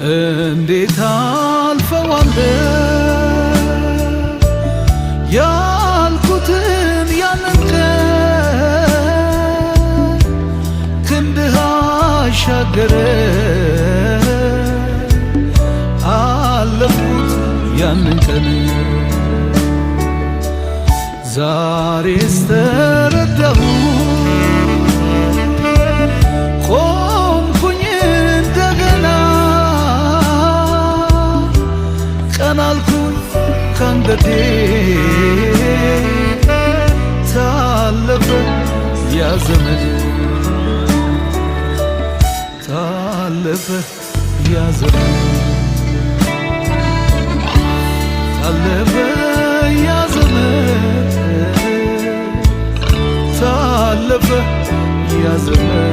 እንዴት አልፈዋለሁ ያልኩትን ያንን ቀን ክንድህ አሻገረ አለፍኩት ያንን ቀን ዛሬስ ተረዳሁ ቆምኩኝ እንደገና ቀና አልኩኝ ካንገቴ ታለፈ ያ ዘመን ታለፈ ያ ዘመን ታለፈ ያ ዘመን ታለፈ ያ ዘመን